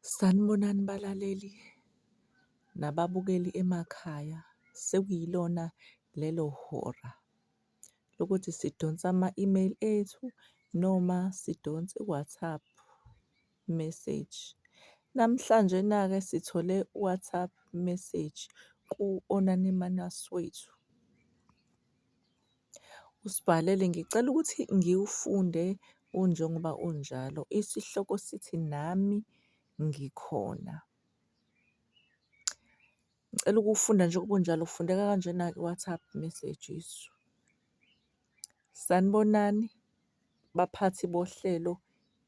Sanibonani balaleli nababukeli emakhaya. Sekuyilona lelo hora lokuthi sidonse ama-email ethu noma sidonse u-WhatsApp message. Namhlanje-ke sithole u-WhatsApp message ku-anonymous wethu. Usibhalele, ngicela ukuthi ngiwufunde unjengoba unjalo. Isihloko sithi nami ngikhona. Ngicela ukuwufunda njengoba unjalo. Kufundeka kanjena-ke i-WhatsApp messages. Sanibonani baphathi bohlelo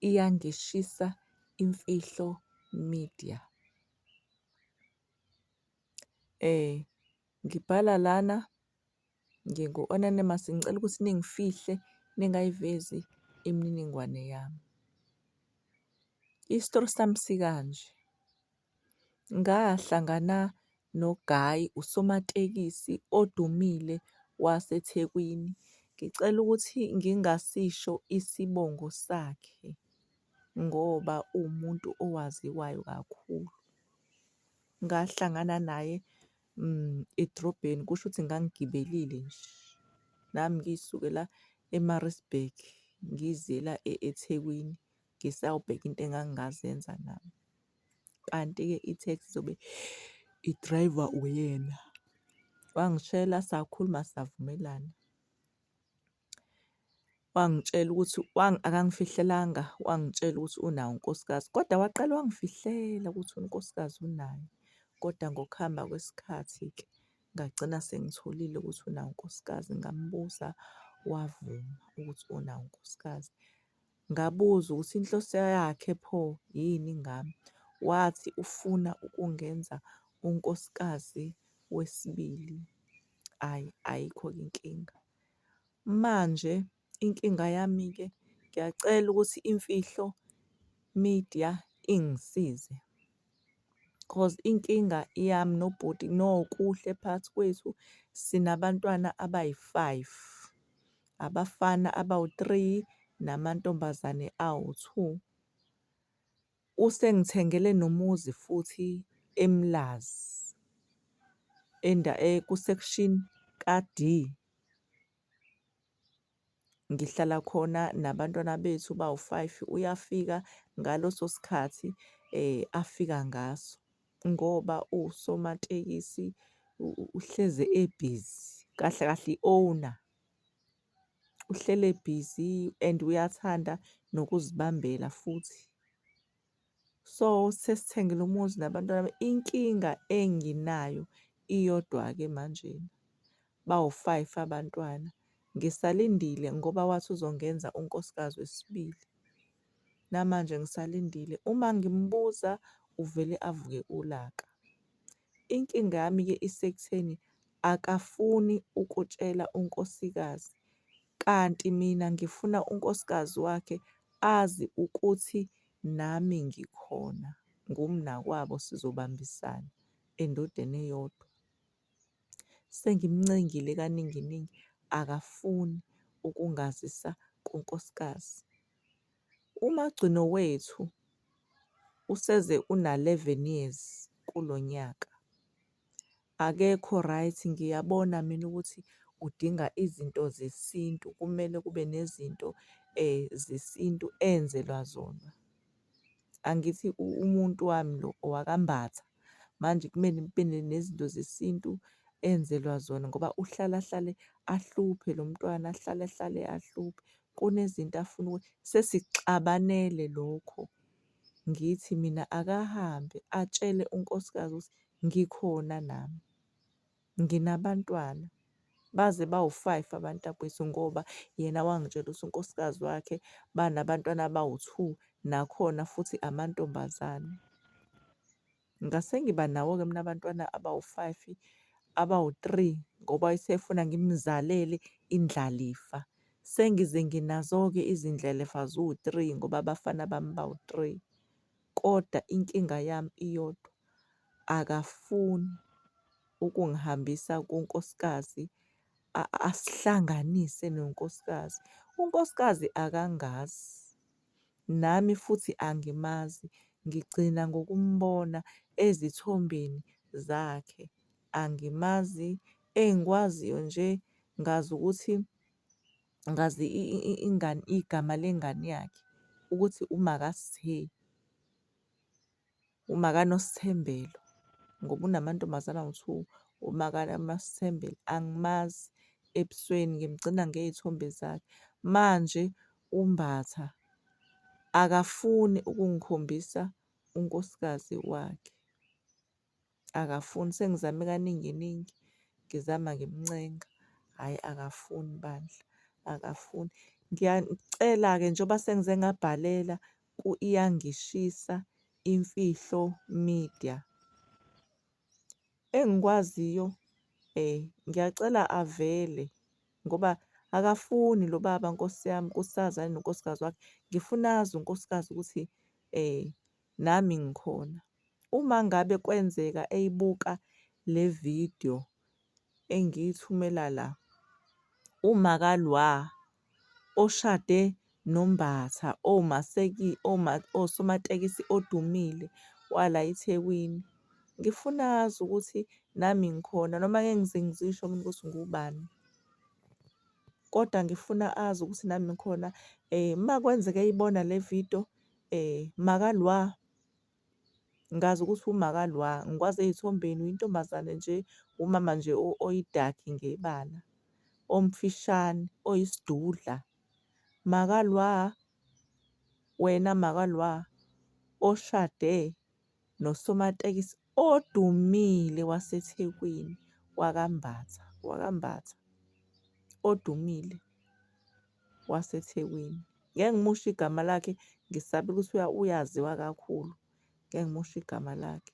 iyangishisa imfihlo media. Ngibhala lana ngingu-anonymous, ngicela ukuthi ningifihle ningayivezi imininingwane yami. Isitori sami sikanje. Ngahlangana noGayi, usomatekisi odumile waseThekwini. Ngicela ukuthi ngingasisho isibongo sakhe ngoba uwumuntu owaziwayo kakhulu. Ngahlangana naye edrobheni, kusho ukuthi ngangigibelile nje. Nami ngisuke la e-Maritzburg ngize la eThekwini ngisayobheka into engangingazenza nami. Kanti-ke itheksi izobe i-driver uyena. Wangishela sakhuluma savumelana. Wangitshela ukuthi akangifihlelanga, wangitshela ukuthi unayo unkosikazi. Kodwa waqala wangifihlela ukuthi unkosikazi unayo. Kodwa ngokuhamba kwesikhathi-ke ngagcina sengitholile ukuthi unayo unkosikazi. Ngambuza wavuma ukuthi unayo unkosikazi. Ngabuza ukuthi inhloso yakhe pho yini ngami. Wathi ufuna ukungenza unkosikazi wesibili. Ayikho-ke inkinga. Manje inkinga yami-ke ngiyacela ukuthi imfihlo media ingisize. Cause inkinga yami nobhuti nokuhle phakathi kwethu sinabantwana abayi-5. Abafana abawu-3 namantombazane awu-2. Usengithengele nomuzi futhi eMlazi ku-section ka-D. Ngihlala khona nabantwana bethu bawu-5. Uyafika ngaleso sikhathi afika ngaso ngoba usomatekisi uhleze ebhizi. Kahle kahle i-owner uhlele ebhizi and uyathanda nokuzibambela futhi. So sesithengile umuzi nabantwana. Inkinga enginayo iyodwa-ke manjena. Bawu-5 abantwana. Ngisalindile ngoba wathi uzongenza unkosikazi wesibili. Namanje ngisalindile. Uma ngimbuza uvele avuke ulaka. Inkinga yami-ke isekutheni akafuni ukutshela unkosikazi. Kanti mina ngifuna unkosikazi wakhe azi ukuthi nami ngikhona. Ngumnakwabo sizobambisana endodeni eyodwa. Sengimncengile kaningi akafuni ukungazisa kunkosikazi. Umagcino wethu useze una-11 years kulo nyaka. Akekho right. Ngiyabona mina ukuthi udinga izinto zesintu. Kumele kube nezinto zesintu enzelwa zona. Angithi umuntu wami lo owakambatha manje kumele kube nezinto zesintu enzelwa zona ngoba ahlale ahluphe lo mntwana, ahlale ahluphe. Kunezinto afuna ukuthi sesixabanele lokho. Ngithi mina akahambe atshele unkosikazi ukuthi ngikhona nami. Nginabantwana baze bawu-5 abantakwethu ngoba yena wangitshela ukuthi unkosikazi wakhe banabantwana abawu-2 nakhona futhi amantombazane. Ngase ngiba nawo-ke mina abantwana abawu-5 abawu-3 ngoba wayesefuna ngimzalele indlalifa. Sengize nginazo-ke izindlalifa ziwu-3 ngoba abafana bami bawu-3. Kodwa inkinga yami iyodwa. Akafuni ukungihambisa kunkosikazi asihlanganise nonkosikazi. Unkosikazi akangazi nami futhi angimazi. ngigcina ngokumbona ezithombeni zakhe. Angimazi, engikwaziyo nje ngazi ukuthi ngazi igama lengane yakhe ukuthi uMakaNosithembelo ngoba unamantombazane awu-2, uMakaNosithembelo. Angimazi ebusweni, ngimgcina ngey'thombe zakhe. Manje uMbatha akafuni ukungikhombisa unkosikazi wakhe, akafuni. Sengizame kaningi iningi, ngizama ngimncenga, hhayi akafuni bandla, akafuni. Ngiyacela-ke njengoba sengize ngabhalela ku-Iyangishisa Imfihlo Media, engikwaziyo ngiyacela avele ngoba akafuni lo baba Nkosi yami ukuthi sazane nonkosikazi wakhe. Ngifuna azi unkosikazi ukuthi nami ngikhona. Uma ngabe kwenzeka eyibuka le vidiyo engiyithumela la, uMakalwa oshade noMbatha osomatekisi odumile wala eThekwini, ngifuna azi ukuthi nami ngikhona noma ngeke ngize ngizisho mina ukuthi ngubani, kodwa ngifuna azi ukuthi nami ngikhona. Uma kwenzeka eyibona le vidiyo Makalwa, ngazi ukuthi uMakalwa, ngikwazi ey'thombeni uyintombazane nje, umama nje oyidakhi ngebala, omfishane, oyisidudla. Makalwa, wena Makalwa oshade nosomatekisi odumile waseThekwini wakwaMbatha odumile waseThekwini. Ngeke ngimusho igama lakhe, ngisabela ukuthi uyaziwa kakhulu, ngeke ngimusho igama lakhe.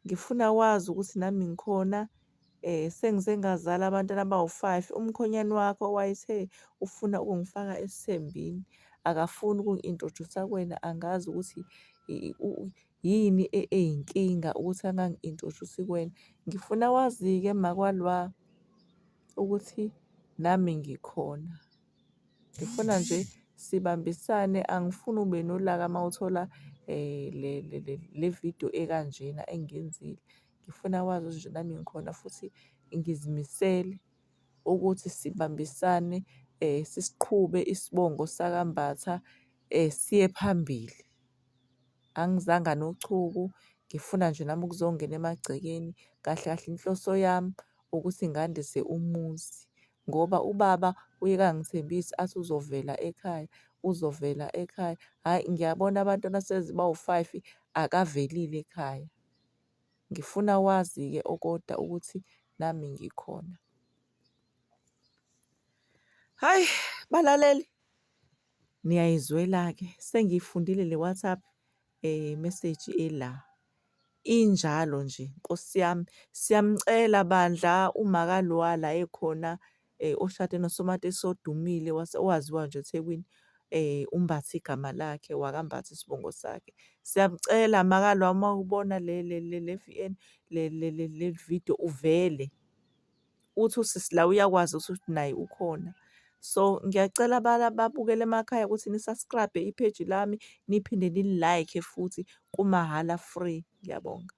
Ngifuna wazi ukuthi nami ngikhona. Sengize ngazala abantwana abawu-5. Umkhwenyane wakho owayethe ufuna ukungifaka esithembini, akafuni ukungi-introduce-a kuwena. Angazi ukuthi yini eyinkinga ukuthi angangi-introduce-i kuwena. Ngifuna wazi-ke Makalwa ukuthi nami ngikhona. Ngifuna nje sibambisane, angifuni ube nolaka uma uthola le vidiyo ekanjena engiyenzile. Ngifuna wazi ukuthi nje nami ngikhona futhi ngizimisele ukuthi sibambisane, sisiqhube isibongo sakaMbatha siye phambili. Angizanga nochuku, ngifuna nje nami ukuzongena emagcekeni. Kahle kahle inhloso yami ukuthi ngandise umuzi ngoba ubaba uye kangithembisa athi uzovela ekhaya, uzovela ekhaya. Hhayi, ngiyabona abantwana bawu-5 akavelile ekhaya. Ngifuna wazi-ke okoda ukuthi nami ngikhona. Hhayi balaleli, niyayizwela-ke, sengiyifundile le WhatsApp message ela. Injalo nje Nkosi yami, siyamcela bandla uMakalwa la ekhona oshade nosomatekisi odumile owaziwa nje eThekwini, uMbatha igama lakhe, wakwaMbatha isibongo sakhe. Siyamcela Makalwa uma ubona le vidiyo uvele uthi usisi la uyakwazi ukuthi naye ukhona. So ngiyacela babukele emakhaya ukuthi ni-subscribe ipheji lami, niphinde nili-like futhi kumahhala free. Ngiyabonga.